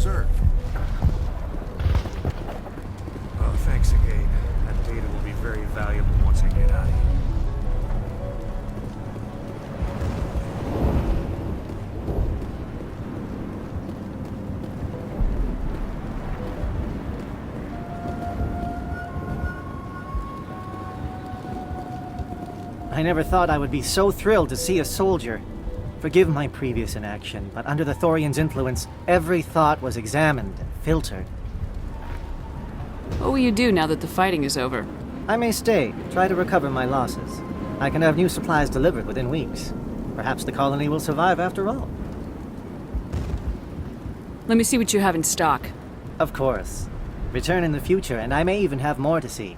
serve. Oh, thanks again. That data will be very valuable once I get out of here. I never thought I would be so thrilled to see a soldier. Forgive my previous inaction, but under the Thorian's influence, every thought was examined and filtered. What will you do now that the fighting is over? I may stay, try to recover my losses. I can have new supplies delivered within weeks. Perhaps the colony will survive after all. Let me see what you have in stock. Of course. Return in the future, and I may even have more to see.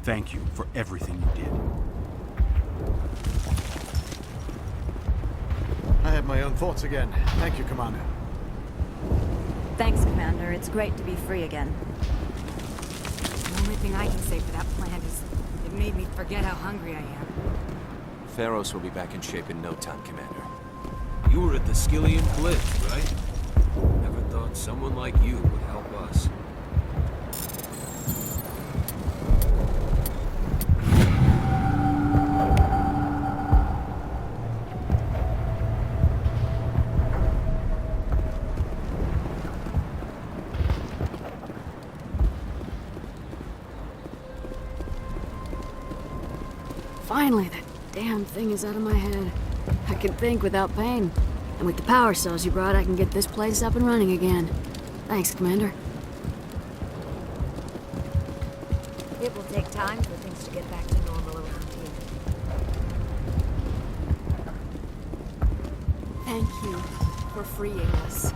Thank you for everything you did. I have my own thoughts again. Thank you, Commander. Thanks, Commander. It's great to be free again. The only thing I can say for that plan is it made me forget how hungry I am. Theros will be back in shape in no time, Commander. You were at the Skillian Blitz, right? Never thought someone like you would help us. Finally, that damn thing is out of my head. I can think without pain. And with the power cells you brought, I can get this place up and running again. Thanks, Commander. It will take time for things to get back to normal around here. Thank you for freeing us.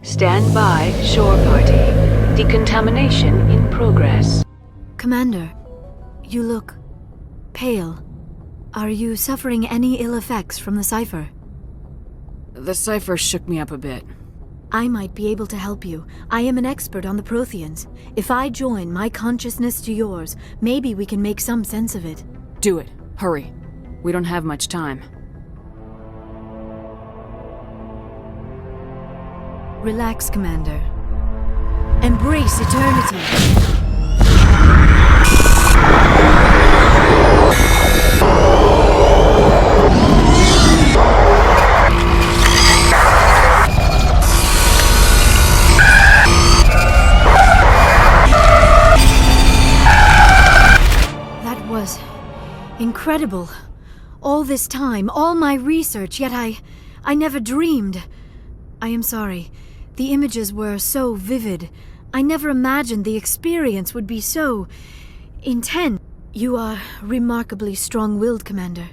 Stand by, shore party. Decontamination in progress. Commander, you look pale. Are you suffering any ill effects from the cipher? The cipher shook me up a bit. I might be able to help you. I am an expert on the Protheans. If I join my consciousness to yours, maybe we can make some sense of it. Do it. Hurry. We don't have much time. Relax, Commander. Embrace eternity. That was incredible. All this time, all my research, yet I never dreamed. I am sorry. The images were so vivid. I never imagined the experience would be so intense. You are remarkably strong-willed, Commander.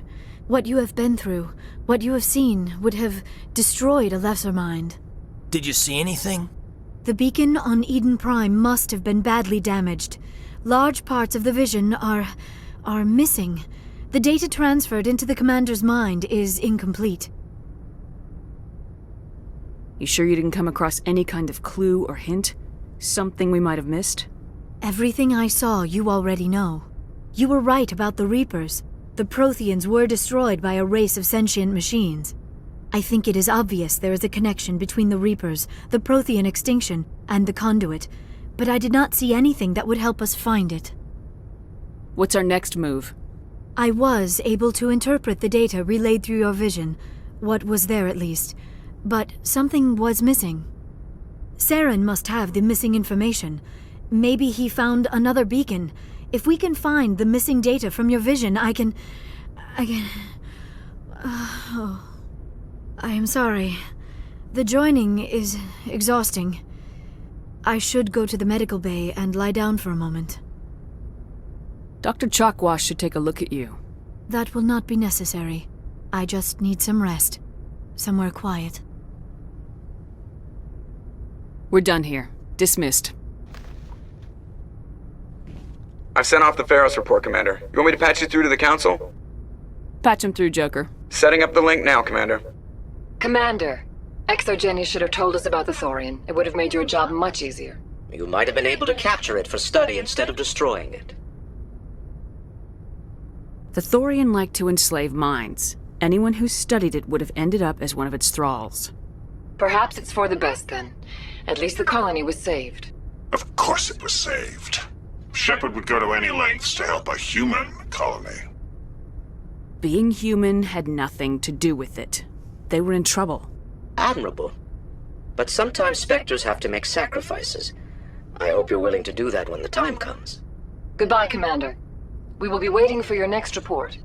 What you have been through, what you have seen, would have destroyed a lesser mind. Did you see anything? The beacon on Eden Prime must have been badly damaged. Large parts of the vision are missing. The data transferred into the Commander's mind is incomplete. You sure you didn't come across any kind of clue or hint? Something we might have missed? Everything I saw, you already know. You were right about the Reapers. The Protheans were destroyed by a race of sentient machines. I think it is obvious there is a connection between the Reapers, the Prothean extinction, and the Conduit, but I did not see anything that would help us find it. What's our next move? I was able to interpret the data relayed through your vision, what was there at least, but something was missing. Saren must have the missing information. Maybe he found another beacon. If we can find the missing data from your vision, I can... I am sorry. The joining is exhausting. I should go to the medical bay and lie down for a moment. Dr. Chalkwash should take a look at you. That will not be necessary. I just need some rest. Somewhere quiet. We're done here. Dismissed. I've sent off the Pharos report, Commander. You want me to patch you through to the Council? Patch him through, Joker. Setting up the link now, Commander. Commander, Exogeny should have told us about the Thorian. It would have made your job much easier. You might have been able to capture it for study instead of destroying it. The Thorian liked to enslave minds. Anyone who studied it would have ended up as one of its thralls. Perhaps it's for the best, then. At least the colony was saved. Of course it was saved. Shepard would go to any lengths to help a human colony. Being human had nothing to do with it. They were in trouble. Admirable. But sometimes Spectres have to make sacrifices. I hope you're willing to do that when the time comes. Goodbye, Commander. We will be waiting for your next report.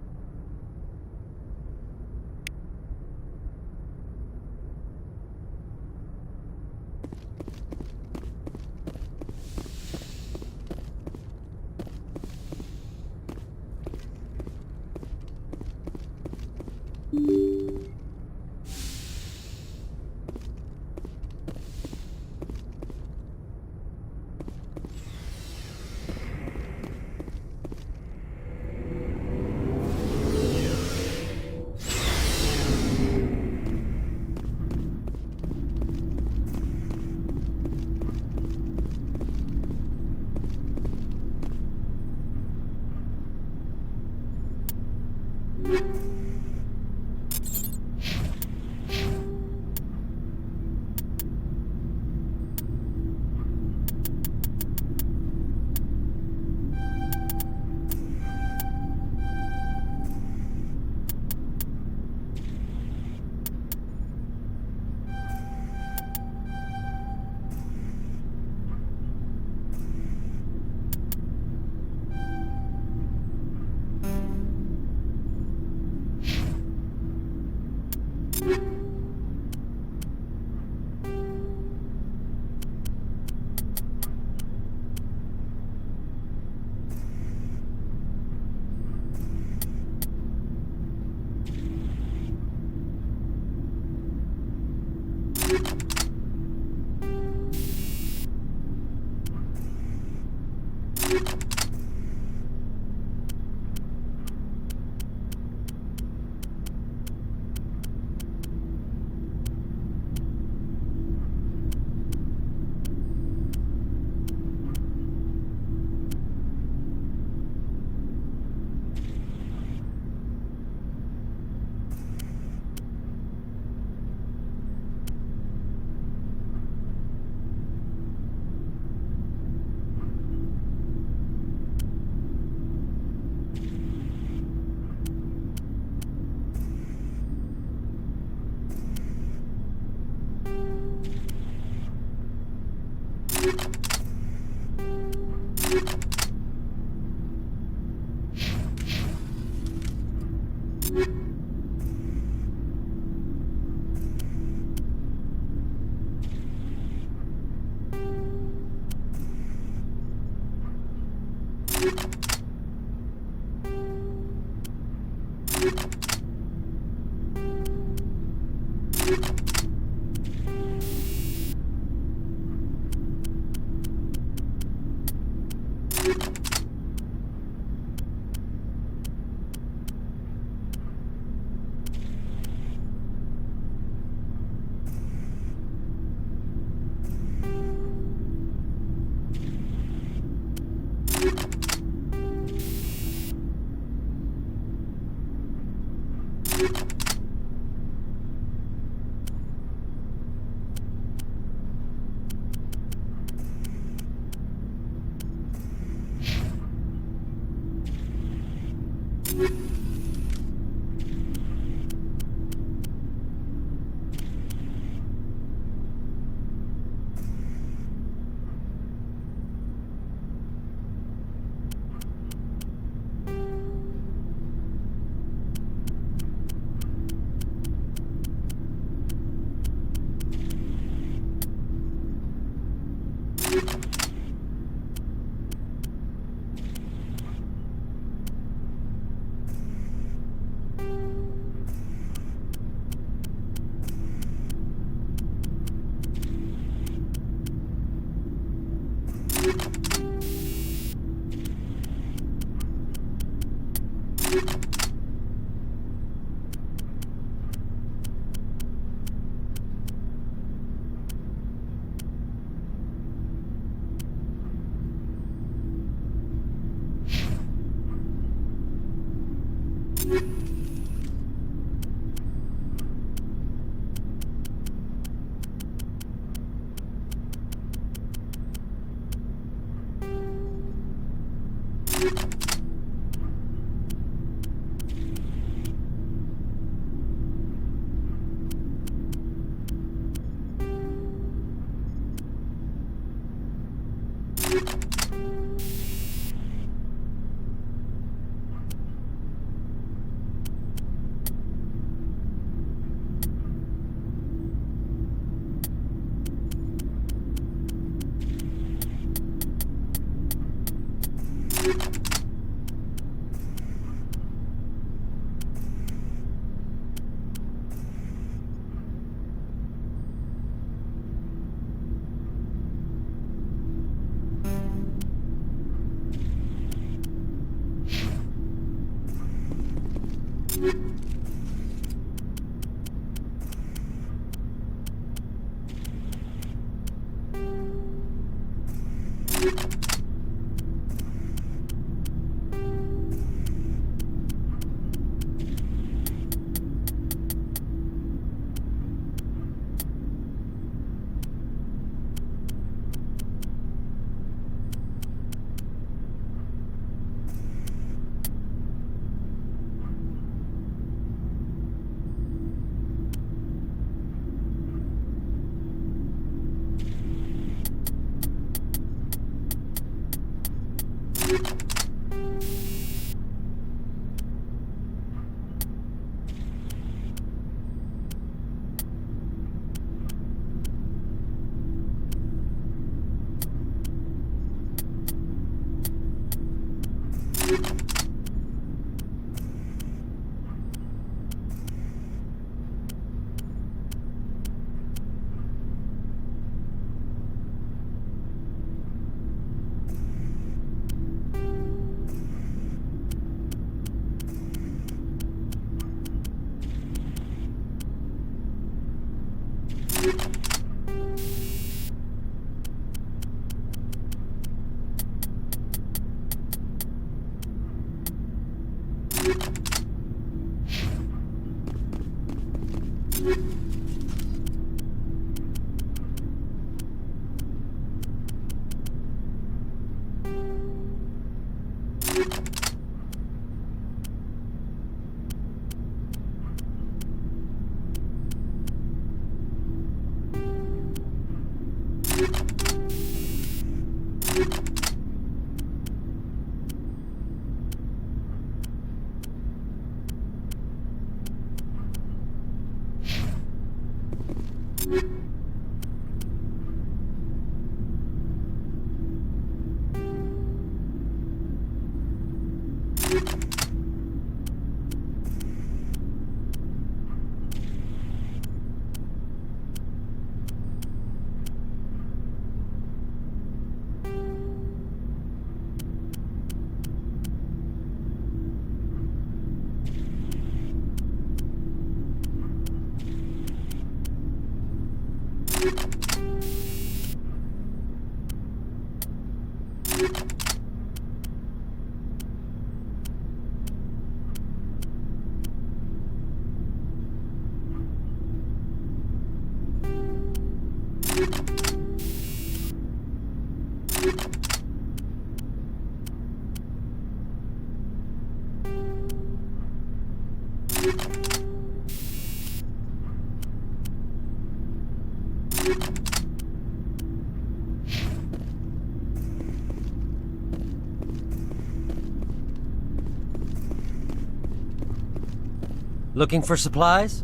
Looking for supplies?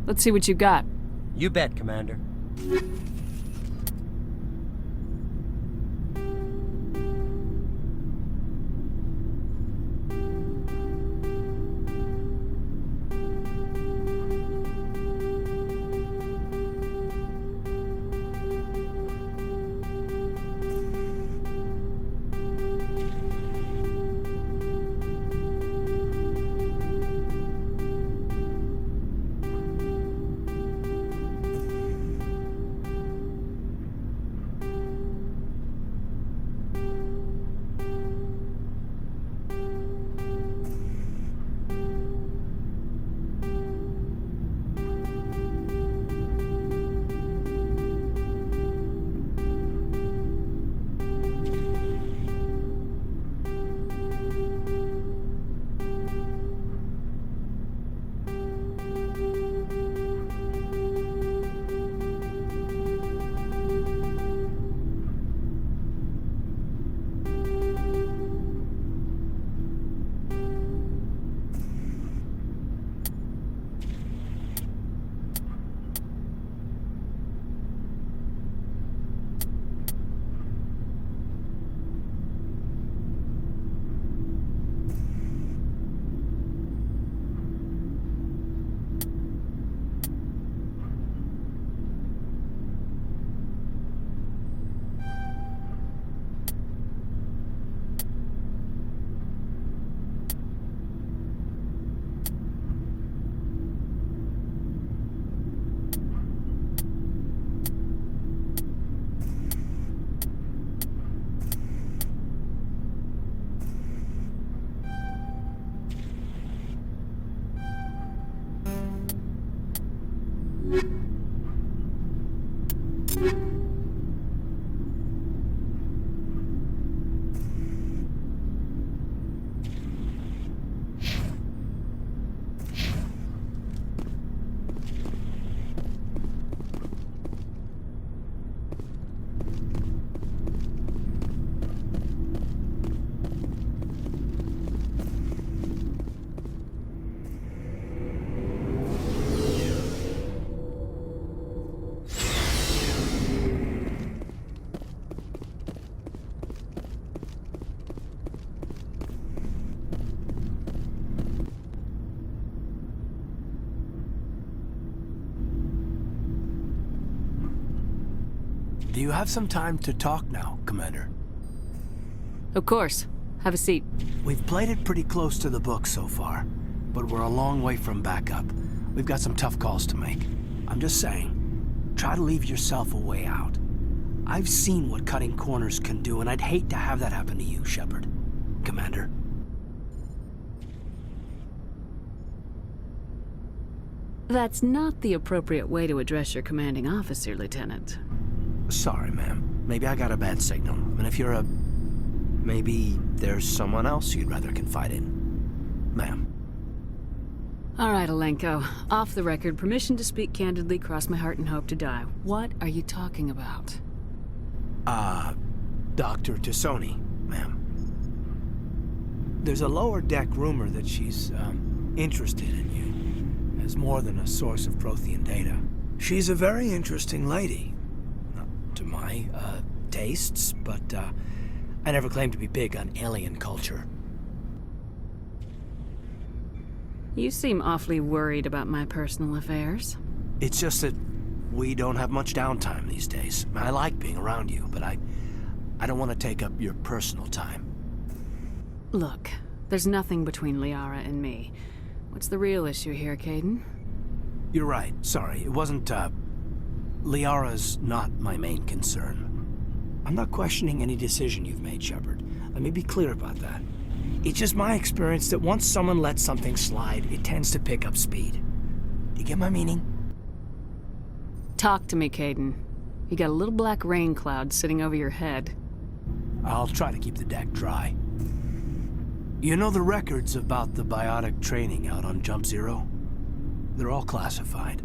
Let's see what you got. You bet, Commander. Do you have some time to talk now, Commander? Of course. Have a seat. We've played it pretty close to the book so far, but we're a long way from backup. We've got some tough calls to make. I'm just saying, try to leave yourself a way out. I've seen what cutting corners can do, and I'd hate to have that happen to you, Shepard. Commander. That's not the appropriate way to address your commanding officer, Lieutenant. Sorry, ma'am. Maybe I got a bad signal. And if you're a... maybe there's someone else you'd rather confide in. Ma'am. All right, Alenko. Off the record, permission to speak candidly, cross my heart and hope to die. What are you talking about? Dr. Tassoni, ma'am. There's a lower deck rumor that she's, interested in you as more than a source of Prothean data. She's a very interesting lady. Not to my, tastes, but, I never claimed to be big on alien culture. You seem awfully worried about my personal affairs. It's just that we don't have much downtime these days. I like being around you, but I don't want to take up your personal time. Look, there's nothing between Liara and me. What's the real issue here, Caden? You're right. Sorry. It wasn't, Liara's not my main concern. I'm not questioning any decision you've made, Shepard. Let me be clear about that. It's just my experience that once someone lets something slide, it tends to pick up speed. Do you get my meaning? Talk to me, Caden. You got a little black rain cloud sitting over your head. I'll try to keep the deck dry. You know the records about the biotic training out on Jump Zero? They're all classified,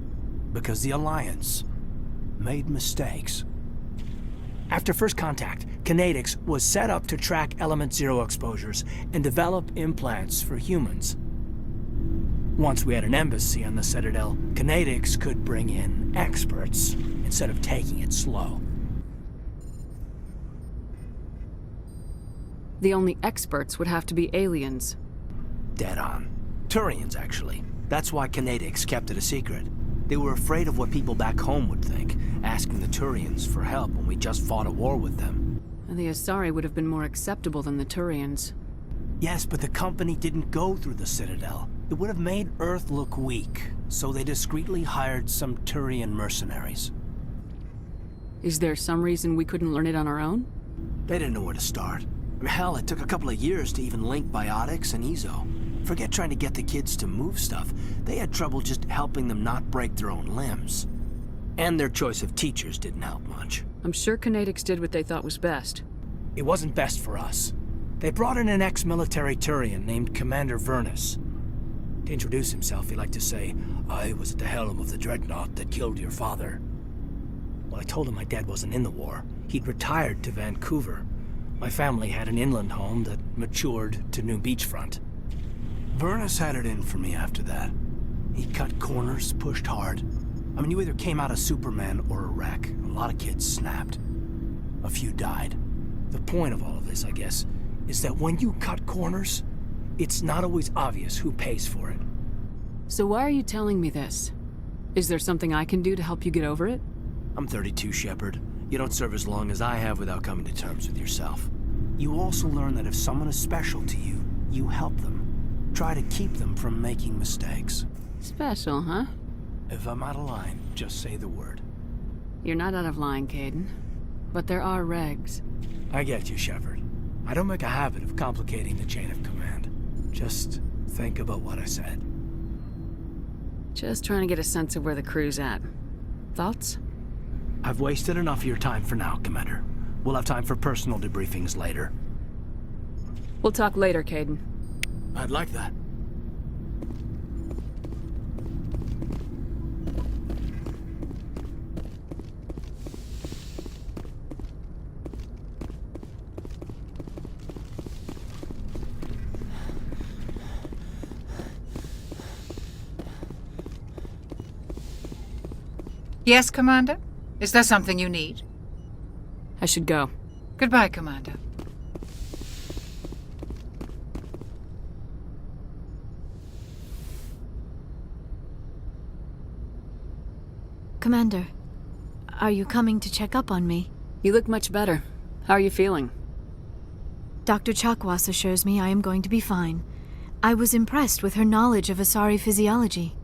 because the Alliance made mistakes. After first contact, Kinetics was set up to track Element Zero exposures and develop implants for humans. Once we had an embassy on the Citadel, Kinetics could bring in experts instead of taking it slow. The only experts would have to be aliens. Dead on. Turians, actually. That's why Kinetics kept it a secret. They were afraid of what people back home would think, asking the Turians for help when we just fought a war with them. And the Asari would have been more acceptable than the Turians. Yes, but the company didn't go through the Citadel. It would have made Earth look weak, so they discreetly hired some Turian mercenaries. Is there some reason we couldn't learn it on our own? They didn't know where to start. Hell, it took a couple of years to even link biotics and Ezo. Forget trying to get the kids to move stuff. They had trouble just helping them not break their own limbs. And their choice of teachers didn't help much. I'm sure Kinetics did what they thought was best. It wasn't best for us. They brought in an ex-military Turian named Commander Vernus. To introduce himself, he liked to say, "I was at the helm of the dreadnought that killed your father." Well, I told him my dad wasn't in the war. He'd retired to Vancouver. My family had an inland home that matured to new beachfront. Vernus had it in for me after that. He cut corners, pushed hard. I mean, you either came out a Superman or a wreck. A lot of kids snapped. A few died. The point of all of this, I guess, is that when you cut corners, it's not always obvious who pays for it. So why are you telling me this? Is there something I can do to help you get over it? I'm 32, Shepard. You don't serve as long as I have without coming to terms with yourself. You also learn that if someone is special to you, you help them. Try to keep them from making mistakes. Special, huh? If I'm out of line, just say the word. You're not out of line, Caden. But there are regs. I get you, Shepard. I don't make a habit of complicating the chain of command. Just think about what I said. Just trying to get a sense of where the crew's at. Thoughts? I've wasted enough of your time for now, Commander. We'll have time for personal debriefings later. We'll talk later, Caden. I'd like that. Yes, Commander? Is there something you need? I should go. Goodbye, Commander. Commander, are you coming to check up on me? You look much better. How are you feeling? Dr. Chakwas assures me I am going to be fine. I was impressed with her knowledge of Asari physiology.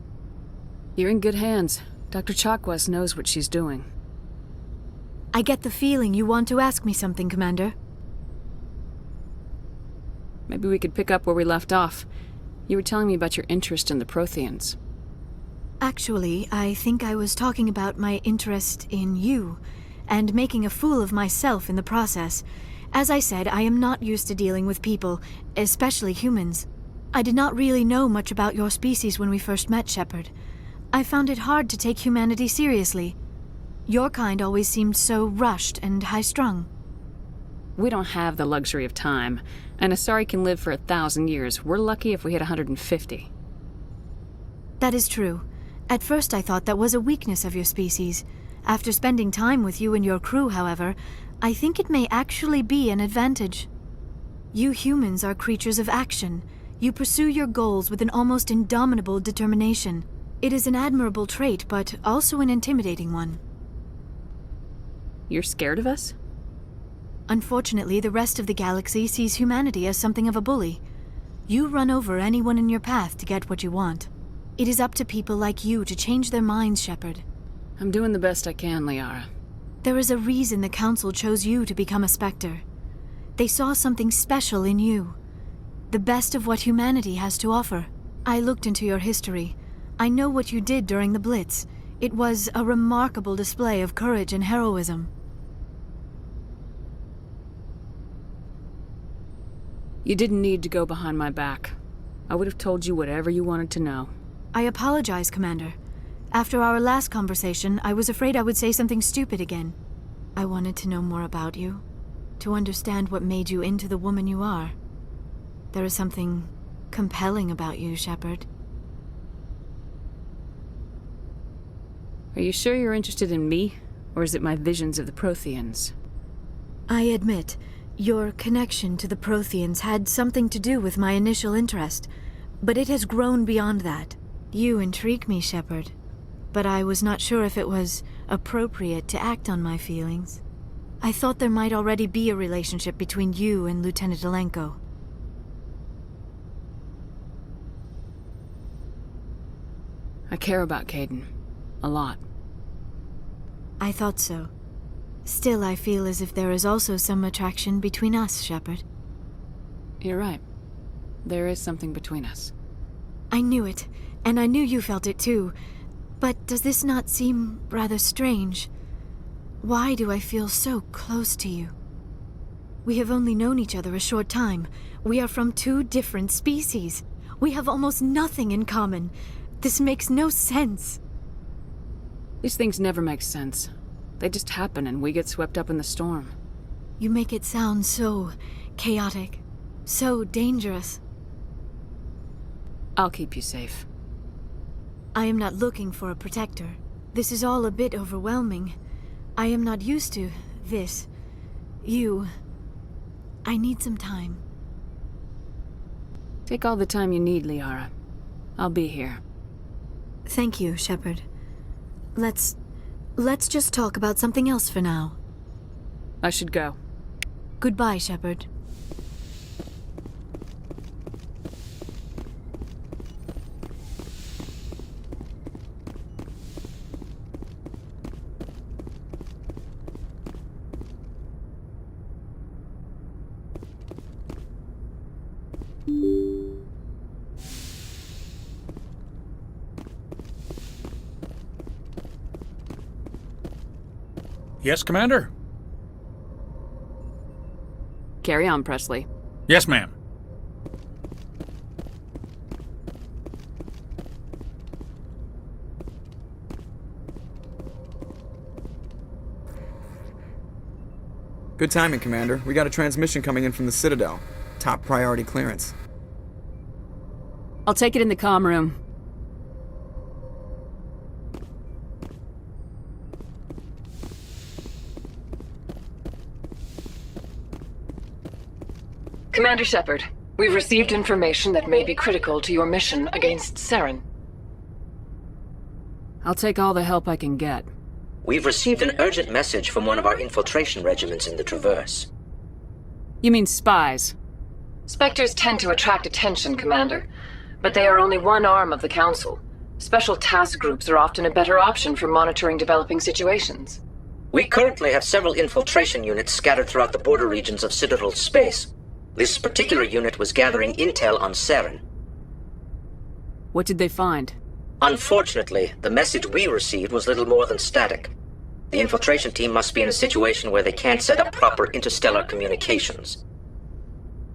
You're in good hands. Dr. Chakwas knows what she's doing. I get the feeling you want to ask me something, Commander. Maybe we could pick up where we left off. You were telling me about your interest in the Protheans. Actually, I think I was talking about my interest in you, and making a fool of myself in the process. As I said, I am not used to dealing with people, especially humans. I did not really know much about your species when we first met, Shepard. I found it hard to take humanity seriously. Your kind always seemed so rushed and high-strung. We don't have the luxury of time. An Asari can live for 1,000 years. We're lucky if we hit 150. That is true. At first I thought that was a weakness of your species. After spending time with you and your crew, however, I think it may actually be an advantage. You humans are creatures of action. You pursue your goals with an almost indomitable determination. It is an admirable trait, but also an intimidating one. You're scared of us? Unfortunately, the rest of the galaxy sees humanity as something of a bully. You run over anyone in your path to get what you want. It is up to people like you to change their minds, Shepard. I'm doing the best I can, Liara. There is a reason the Council chose you to become a Spectre. They saw something special in you. The best of what humanity has to offer. I looked into your history. I know what you did during the Blitz. It was a remarkable display of courage and heroism. You didn't need to go behind my back. I would have told you whatever you wanted to know. I apologize, Commander. After our last conversation, I was afraid I would say something stupid again. I wanted to know more about you, to understand what made you into the woman you are. There is something compelling about you, Shepard. Are you sure you're interested in me, or is it my visions of the Protheans? I admit, your connection to the Protheans had something to do with my initial interest, but it has grown beyond that. You intrigue me, Shepard, but I was not sure if it was appropriate to act on my feelings. I thought there might already be a relationship between you and Lieutenant Alenko. I care about Caden. A lot. I thought so. Still, I feel as if there is also some attraction between us, Shepard. You're right. There is something between us. I knew it, and I knew you felt it too. But does this not seem rather strange? Why do I feel so close to you? We have only known each other a short time. We are from two different species. We have almost nothing in common. This makes no sense. These things never make sense. They just happen and we get swept up in the storm. You make it sound so chaotic, so dangerous. I'll keep you safe. I am not looking for a protector. This is all a bit overwhelming. I am not used to this. You. I need some time. Take all the time you need, Liara. I'll be here. Thank you, Shepard. Let's just talk about something else for now. I should go. Goodbye, Shepard. Yes, Commander? Carry on, Presley. Yes, ma'am. Good timing, Commander. We got a transmission coming in from the Citadel. Top priority clearance. I'll take it in the comm room. Commander Shepard, we've received information that may be critical to your mission against Saren. I'll take all the help I can get. We've received an urgent message from one of our infiltration regiments in the Traverse. You mean spies? Spectres tend to attract attention, Commander, but they are only one arm of the Council. Special task groups are often a better option for monitoring developing situations. We currently have several infiltration units scattered throughout the border regions of Citadel space. This particular unit was gathering intel on Saren. What did they find? Unfortunately, the message we received was little more than static. The infiltration team must be in a situation where they can't set up proper interstellar communications.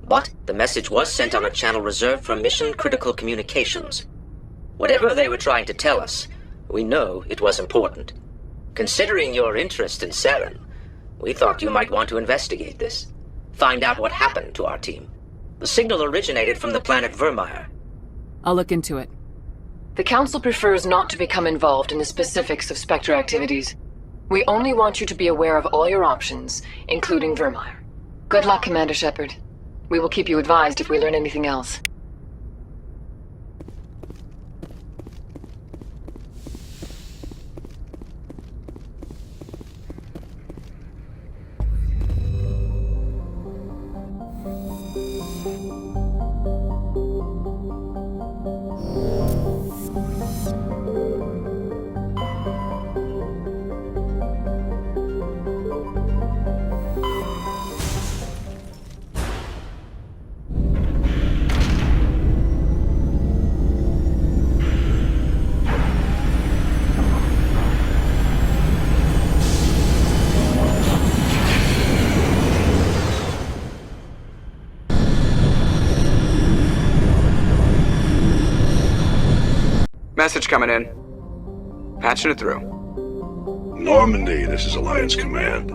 But the message was sent on a channel reserved for mission-critical communications. Whatever they were trying to tell us, we know it was important. Considering your interest in Saren, we thought you might want to investigate this. Find out what happened to our team. The signal originated from the planet Vermeer. I'll look into it. The Council prefers not to become involved in the specifics of Spectre activities. We only want you to be aware of all your options, including Vermeer. Good luck, Commander Shepard. We will keep you advised if we learn anything else. Message coming in. Patching it through. Normandy, this is Alliance Command.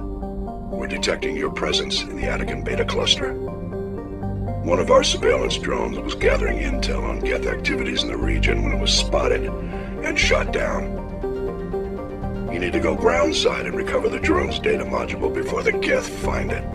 We're detecting your presence in the Attican Beta Cluster. One of our surveillance drones was gathering intel on Geth activities in the region when it was spotted and shot down. You need to go groundside and recover the drone's data module before the Geth find it.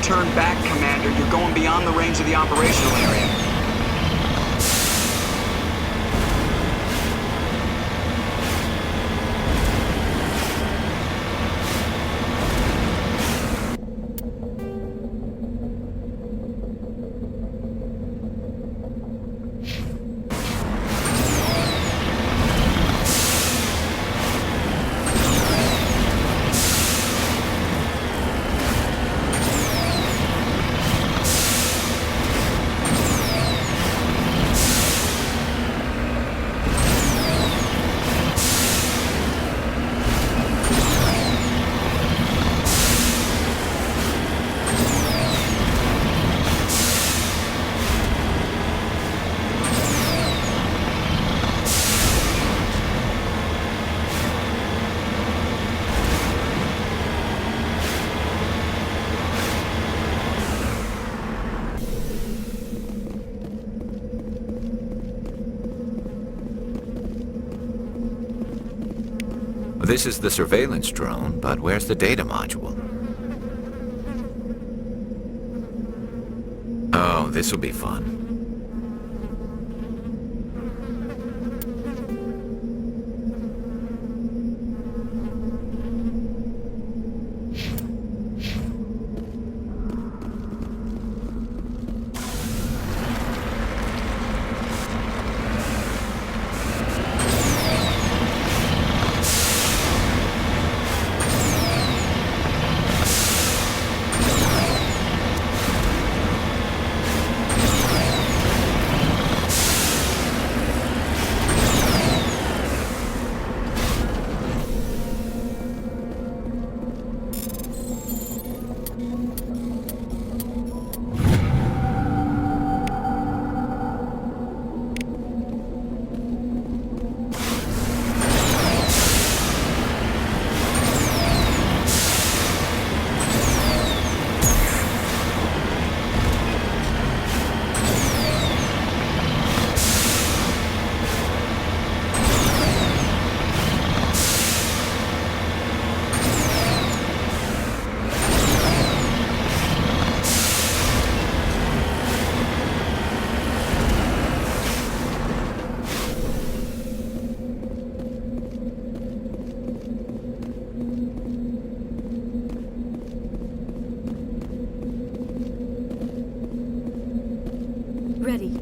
to turn back, Commander. You're going beyond the range of the operational area. This is the surveillance drone, but where's the data module? Oh, this will be fun. Ready.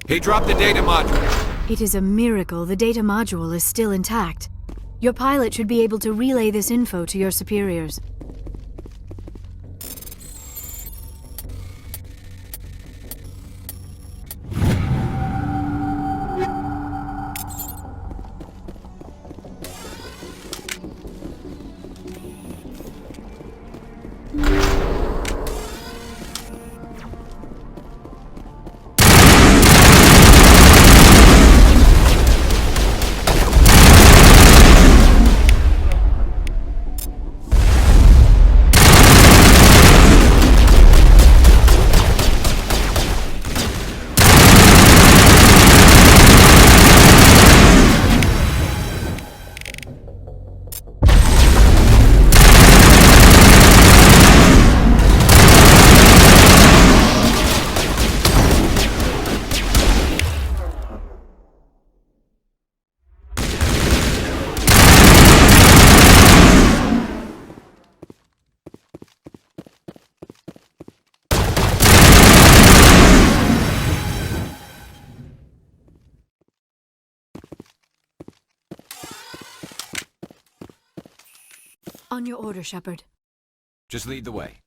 He dropped the data module. It is a miracle the data module is still intact. Your pilot should be able to relay this info to your superiors. On your order, Shepard. Just lead the way.